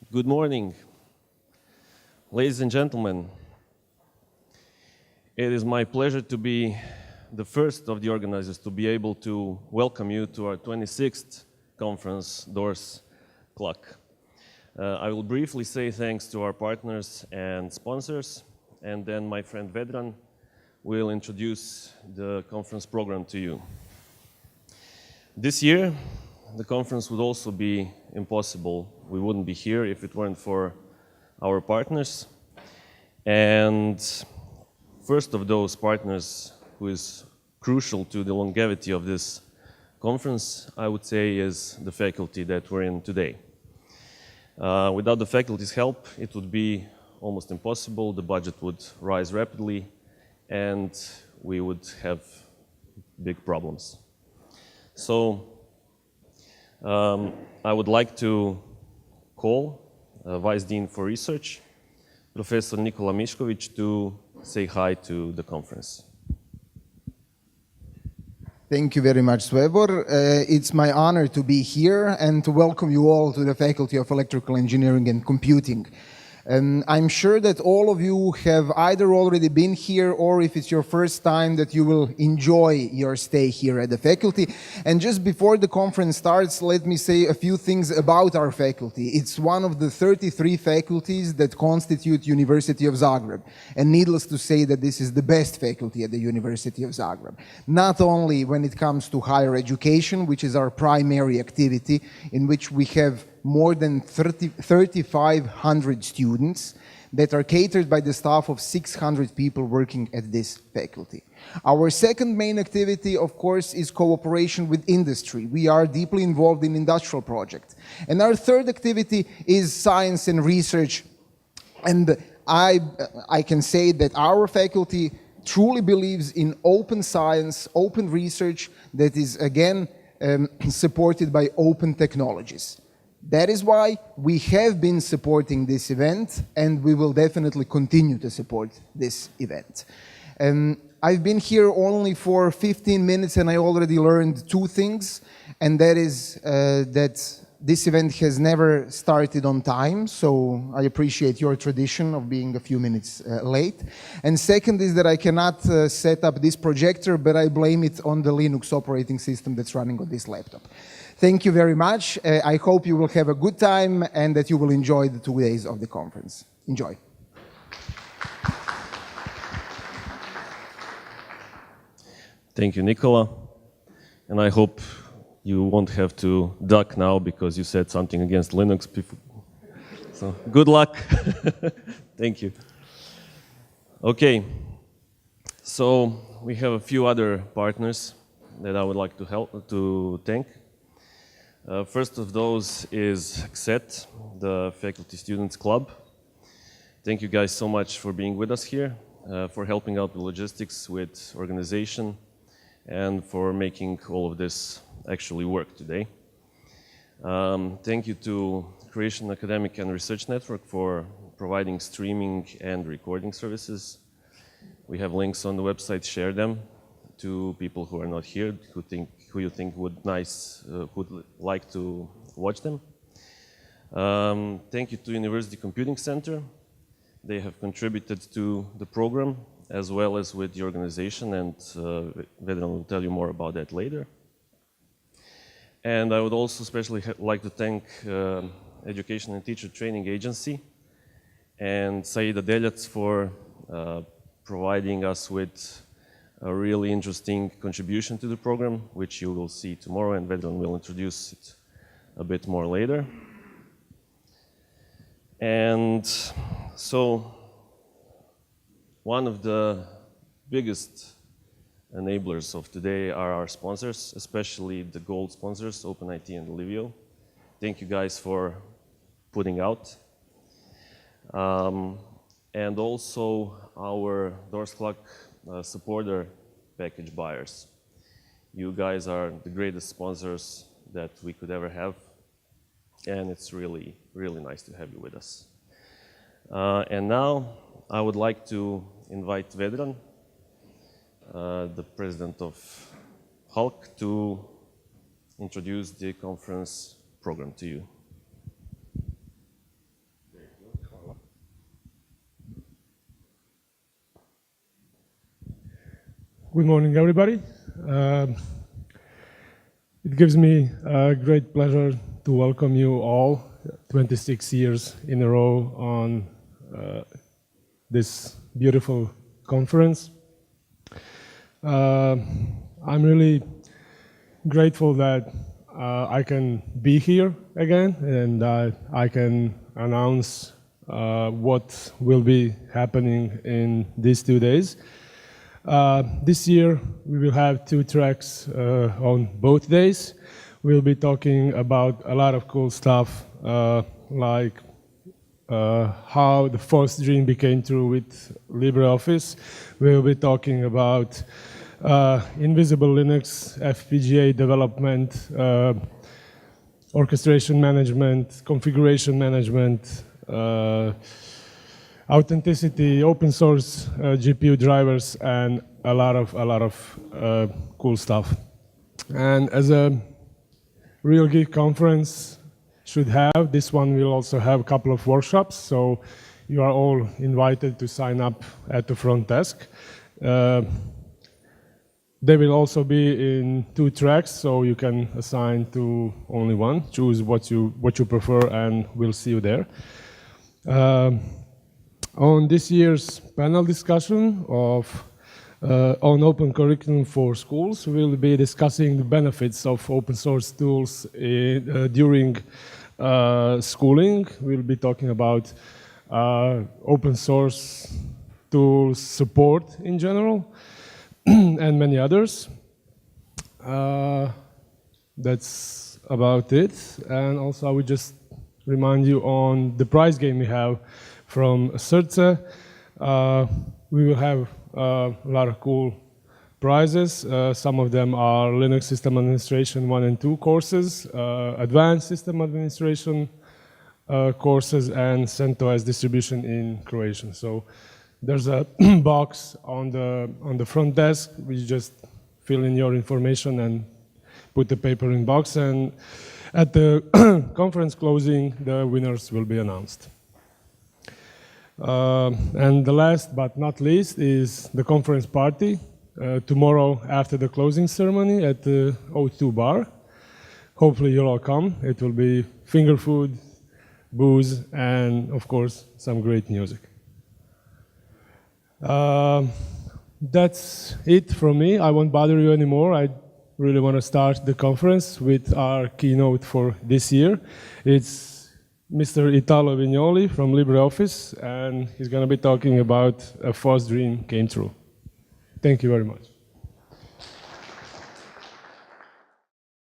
Good morning, ladies and gentlemen. It is my pleasure to be the first of the organizers to be able to welcome you to our 26th conference, DORS CLUC. I will briefly say thanks to our partners and sponsors, and then my friend Vedran will introduce the conference program to you. This year, the conference would also be impossible. We wouldn't be here if it weren't for our partners. And first of those partners, who is crucial to the longevity of this conference, I would say, is the faculty that we're in today. Without the faculty's help, it would be almost impossible. The budget would rise rapidly, and we would have big problems. So I would like to call Vice Dean for Research, Professor Nikola Mišković, to say hi to the conference. Thank you very much, Svebor. It's my honor to be here and to welcome you all to the Faculty of Electrical Engineering and Computing. I'm sure that all of you have either already been here, or if it's your first time, that you will enjoy your stay here at the faculty. And just before the conference starts, let me say a few things about our faculty. It's one of the 33 faculties that constitute University of Zagreb. And needless to say that this is the best faculty at the University of Zagreb. Not only when it comes to higher education, which is our primary activity, in which we have more than 3,500 students that are catered by the staff of 600 people working at this faculty. Our second main activity, of course, is cooperation with industry. We are deeply involved in industrial projects. And our third activity is science and research. And I can say that our faculty truly believes in open science, open research that is, again, supported by open technologies. That is why we have been supporting this event, and we will definitely continue to support this event. I've been here only for 15 minutes, and I already learned two things, and that is that this event has never started on time, so I appreciate your tradition of being a few minutes late. And second is that I cannot set up this projector, but I blame it on the Linux operating system that's running on this laptop. Thank you very much. I hope you will have a good time and that you will enjoy the 2 days of the conference. Enjoy. Thank you, Nikola. And I hope you won't have to duck now because you said something against Linux before. So good luck. Thank you. Okay. So we have a few other partners that I would like to thank. First of those is CET, the Faculty Students Club. Thank you guys so much for being with us here, for helping out the logistics with organization, and for making all of this actually work today. Thank you to Croatian Academic and Research Network for providing streaming and recording services. We have links on the website, share them to people who are not here, who you think would like to watch them. Thank you to University Computing Center. They have contributed to the program as well as with the organization, and Vedran will tell you more about that later. And I would also especially like to thank Education and Teacher Training Agency and Saida Deljac for providing us with a really interesting contribution to the program, which you will see tomorrow, and Vedran will introduce it a bit more later. And so, one of the biggest enablers of today are our sponsors, especially the gold sponsors, OpenIT and Livio. Thank you guys for putting out. And also our DORS CLUC supporter package buyers. You guys are the greatest sponsors that we could ever have, and it's really, really nice to have you with us. And now I would like to invite Vedran, the president of CLUC, to introduce the conference program to you. Good morning, everybody. It gives me a great pleasure to welcome you all 26 years in a row on this beautiful conference. I'm really grateful that I can be here again and I can announce what will be happening in these 2 days. This year we will have 2 tracks on both days. We'll be talking about a lot of cool stuff like how the first dream became true with LibreOffice. We'll be talking about Invisible Linux, FPGA development, orchestration management, configuration management, authenticity, open source GPU drivers, and a lot of cool stuff. And as a Real Geek conference should have, this one will also have a couple of workshops, so you are all invited to sign up at the front desk. They will also be in 2 tracks, so you can assign to only one. Choose what you prefer, and we'll see you there. On this year's panel discussion on open curriculum for schools, we'll be discussing the benefits of open source tools during schooling. We'll be talking about open source tools support in general and many others. That's about it. And also I would just remind you on the prize game we have from CERTSE. We will have a lot of cool prizes. Some of them are Linux System Administration 1 and 2 courses, Advanced System Administration courses, and CentOS distribution in Croatian. So there's a box on the front desk. We just fill in your information and put the paper in box. And at the conference closing, the winners will be announced. And the last but not least is the conference party tomorrow after the closing ceremony at the O2 bar. Hopefully you'll all come. It will be finger food, booze, and of course some great music. That's it from me. I won't bother you anymore. I really want to start the conference with our keynote for this year. It's Mr. Italo Vignoli from LibreOffice, and he's going to be talking about a first dream came true. Thank you very much.